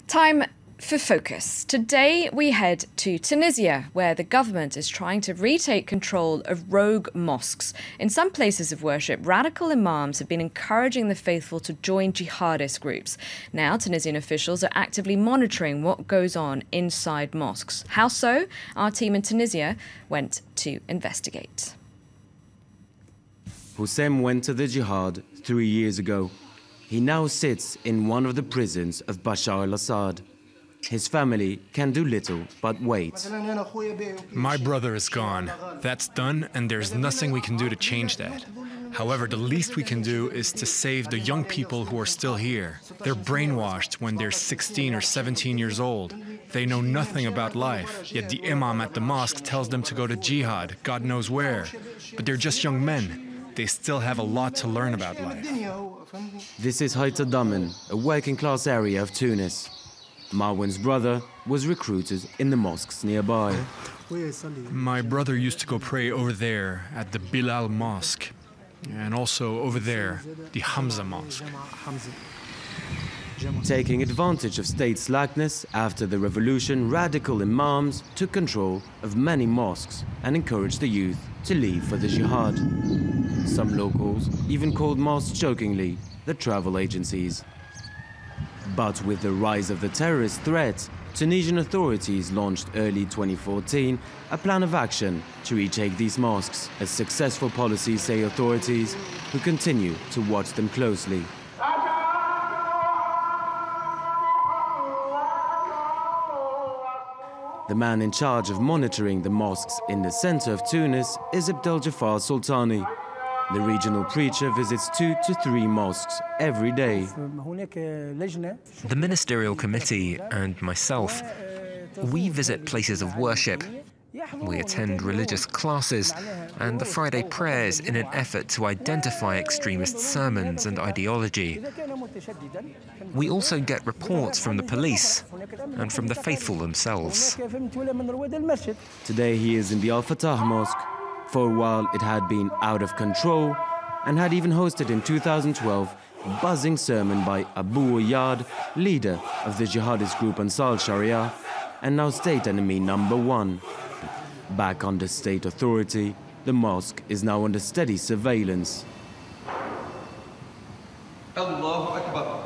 Time for focus. Today we head to Tunisia, where the government is trying to retake control of rogue mosques. In some places of worship, radical imams have been encouraging the faithful to join jihadist groups. Now, Tunisian officials are actively monitoring what goes on inside mosques. How so? Our team in Tunisia went to investigate. Hussein went to the jihad 3 years ago. He now sits in one of the prisons of Bashar al-Assad. His family can do little but wait. My brother is gone. That's done, and there's nothing we can do to change that. However, the least we can do is to save the young people who are still here. They're brainwashed when they're 16 or 17 years old. They know nothing about life, yet the imam at the mosque tells them to go to jihad, God knows where. But they're just young men. They still have a lot to learn about life. This is Haïta Damen, a working-class area of Tunis. Marwan's brother was recruited in the mosques nearby. My brother used to go pray over there at the Bilal Mosque, and also over there, the Hamza Mosque. Taking advantage of state slackness after the revolution, radical imams took control of many mosques and encouraged the youth to leave for the jihad. Some locals even called mosques jokingly the travel agencies. But with the rise of the terrorist threat, Tunisian authorities launched early 2014 a plan of action to retake these mosques. A successful policy, say authorities, who continue to watch them closely. The man in charge of monitoring the mosques in the center of Tunis is Abdel Jafar Sultani. The regional preacher visits 2 to 3 mosques every day. The ministerial committee and myself, we visit places of worship. We attend religious classes and the Friday prayers in an effort to identify extremist sermons and ideology. We also get reports from the police and from the faithful themselves. Today he is in the Al-Fatah Mosque. For a while it had been out of control and had even hosted in 2012 a buzzing sermon by Abu Ayyad, leader of the jihadist group Ansar Sharia, and now state enemy #1. Back under state authority, the mosque is now under steady surveillance. Allahu Akbar.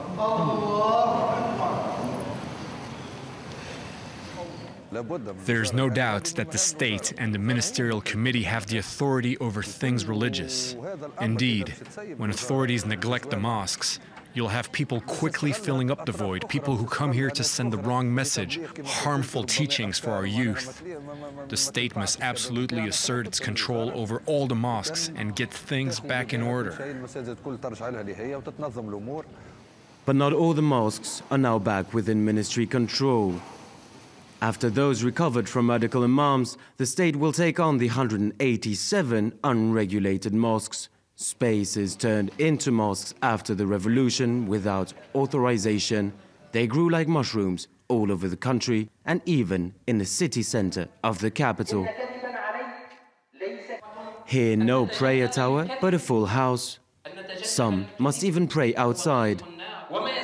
There's no doubt that the state and the ministerial committee have the authority over things religious. Indeed, when authorities neglect the mosques, you'll have people quickly filling up the void, people who come here to send the wrong message, harmful teachings for our youth. The state must absolutely assert its control over all the mosques and get things back in order. But not all the mosques are now back within ministry control. After those recovered from radical imams, the state will take on the 187 unregulated mosques. Spaces turned into mosques after the revolution without authorization. They grew like mushrooms all over the country and even in the city center of the capital. Here, no prayer tower, but a full house. Some must even pray outside.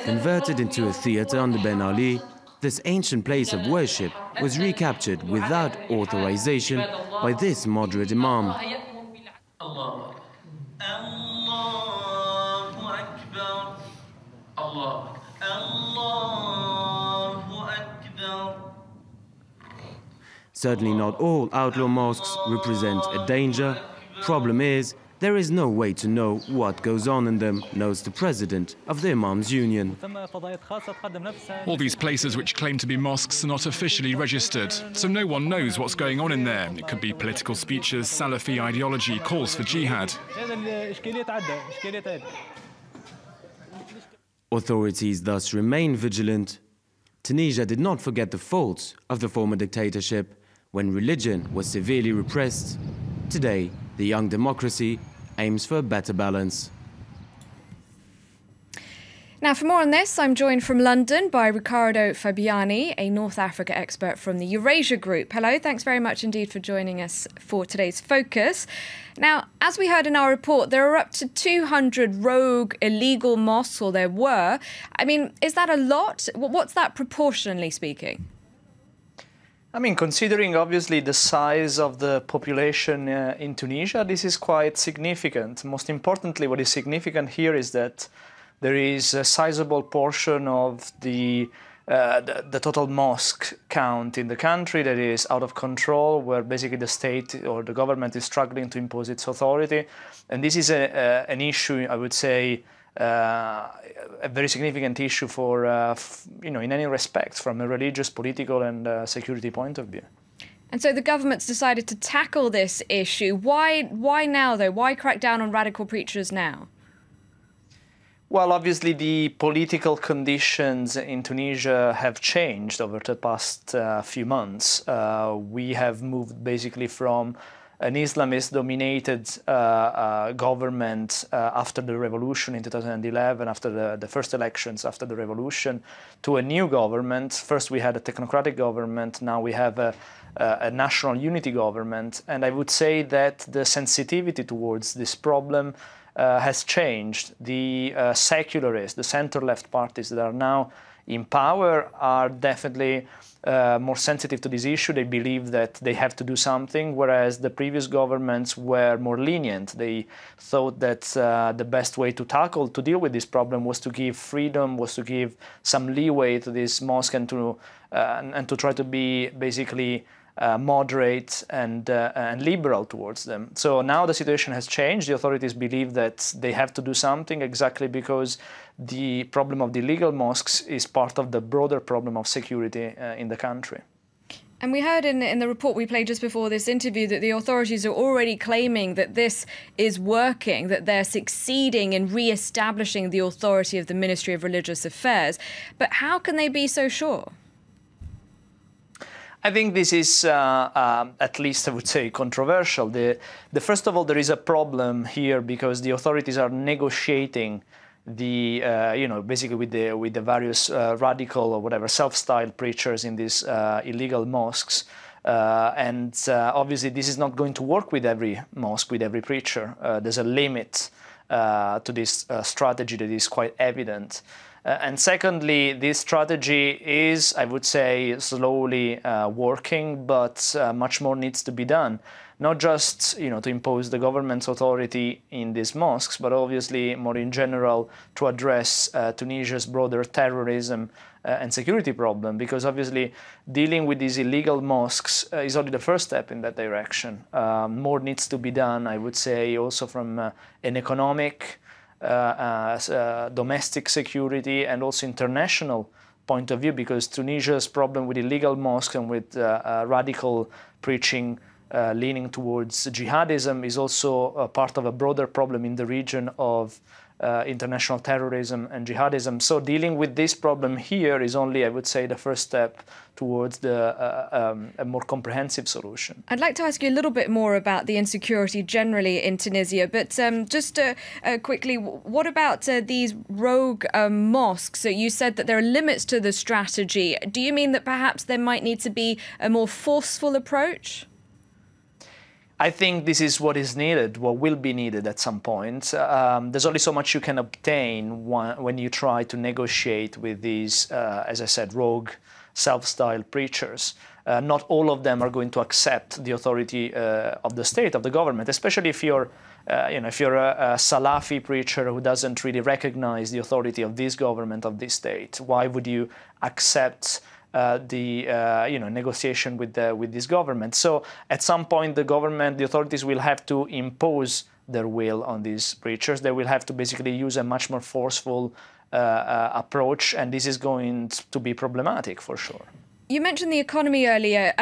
Converted into a theater under Ben Ali, this ancient place of worship was recaptured without authorization by this moderate imam. Certainly not all outlaw mosques represent a danger. Problem is, there is no way to know what goes on in them, notes the president of the Imams Union. All these places which claim to be mosques are not officially registered, so no one knows what's going on in there. It could be political speeches, Salafi ideology, calls for jihad. Authorities thus remain vigilant. Tunisia did not forget the faults of the former dictatorship when religion was severely repressed. Today, the young democracy aims for a better balance. Now, for more on this, I'm joined from London by Riccardo Fabiani, a North Africa expert from the Eurasia Group. Hello, thanks very much indeed for joining us for today's focus. Now, as we heard in our report, there are up to 200 rogue illegal mosques, or there were. I mean, is that a lot? What's that proportionally speaking? I mean, considering obviously the size of the population in Tunisia, this is quite significant. Most importantly, what is significant here is that there is a sizable portion of the total mosque count in the country that is out of control, where basically the state or the government is struggling to impose its authority. And this is an issue, I would say, a very significant issue for, in any respect, from a religious, political and security point of view. And so the government's decided to tackle this issue. Why now, though? Why crack down on radical preachers now? Well, obviously, the political conditions in Tunisia have changed over the past few months. We have moved basically from an Islamist-dominated government after the revolution in 2011, after the first elections after the revolution, to a new government. First, we had a technocratic government. Now we have a national unity government. And I would say that the sensitivity towards this problem has changed. The secularists, the center-left parties that are now in power are definitely more sensitive to this issue. They believe that they have to do something, whereas the previous governments were more lenient. They thought that the best way to deal with this problem was to give freedom, was to give some leeway to this mosque and to try to be basically moderate and liberal towards them. So now the situation has changed. The authorities believe that they have to do something, exactly because the problem of the illegal mosques is part of the broader problem of security in the country. And we heard in the report we played just before this interview that the authorities are already claiming that this is working, that they're succeeding in re-establishing the authority of the Ministry of Religious Affairs. But how can they be so sure? I think this is, at least I would say, controversial. First of all, there is a problem here because the authorities are negotiating basically with the various radical or whatever self-styled preachers in these illegal mosques. Obviously, this is not going to work with every mosque, with every preacher. There's a limit to this strategy that is quite evident. And secondly, this strategy is, I would say, slowly working, but much more needs to be done. Not just to impose the government's authority in these mosques, but obviously more in general to address Tunisia's broader terrorism and security problem, because obviously dealing with these illegal mosques is only the first step in that direction. More needs to be done, I would say, also from an economic, domestic security and also international point of view, because Tunisia's problem with illegal mosques and with radical preaching leaning towards jihadism is also a part of a broader problem in the region of international terrorism and jihadism. So dealing with this problem here is only, I would say, the first step towards a more comprehensive solution. I'd like to ask you a little bit more about the insecurity generally in Tunisia, but just quickly, what about these rogue mosques? So you said that there are limits to the strategy. Do you mean that perhaps there might need to be a more forceful approach? I think this is what is needed, what will be needed at some point. There's only so much you can obtain when you try to negotiate with these, as I said, rogue, self-styled preachers. Not all of them are going to accept the authority of the state, of the government, especially if you're if you're a Salafi preacher who doesn't really recognize the authority of this government, of this state. Why would you accept negotiation with this government? So at some point, the authorities will have to impose their will on these preachers. They will have to basically use a much more forceful approach, and this is going to be problematic for sure. You mentioned the economy earlier.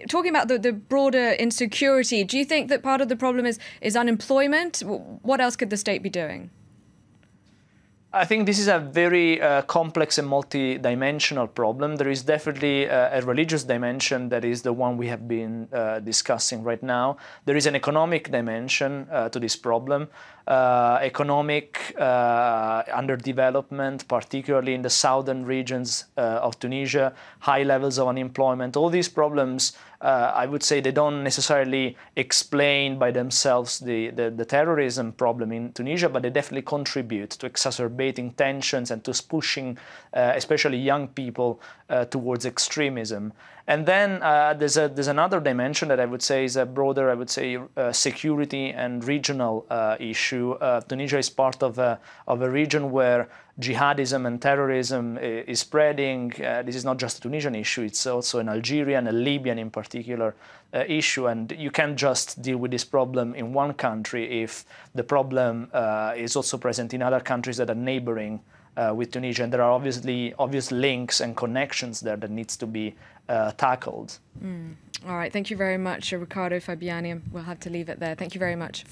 Talking about the broader insecurity, do you think that part of the problem is unemployment? What else could the state be doing? I think this is a very complex and multi-dimensional problem. There is definitely a religious dimension that is the one we have been discussing right now. There is an economic dimension to this problem. Economic underdevelopment, particularly in the southern regions of Tunisia, high levels of unemployment. All these problems, I would say, they don't necessarily explain by themselves the terrorism problem in Tunisia, but they definitely contribute to exacerbating tensions and to pushing, especially young people, towards extremism. And then there's another dimension that I would say is a broader, I would say, security and regional issue. Tunisia is part of a region where jihadism and terrorism is spreading. This is not just a Tunisian issue, it's also an Algerian, a Libyan in particular issue. And you can't just deal with this problem in one country if the problem is also present in other countries that are neighboring with Tunisia. And there are obvious links and connections there that needs to be tackled. All right, thank you very much, Riccardo Fabiani. We'll have to leave it there. Thank you very much.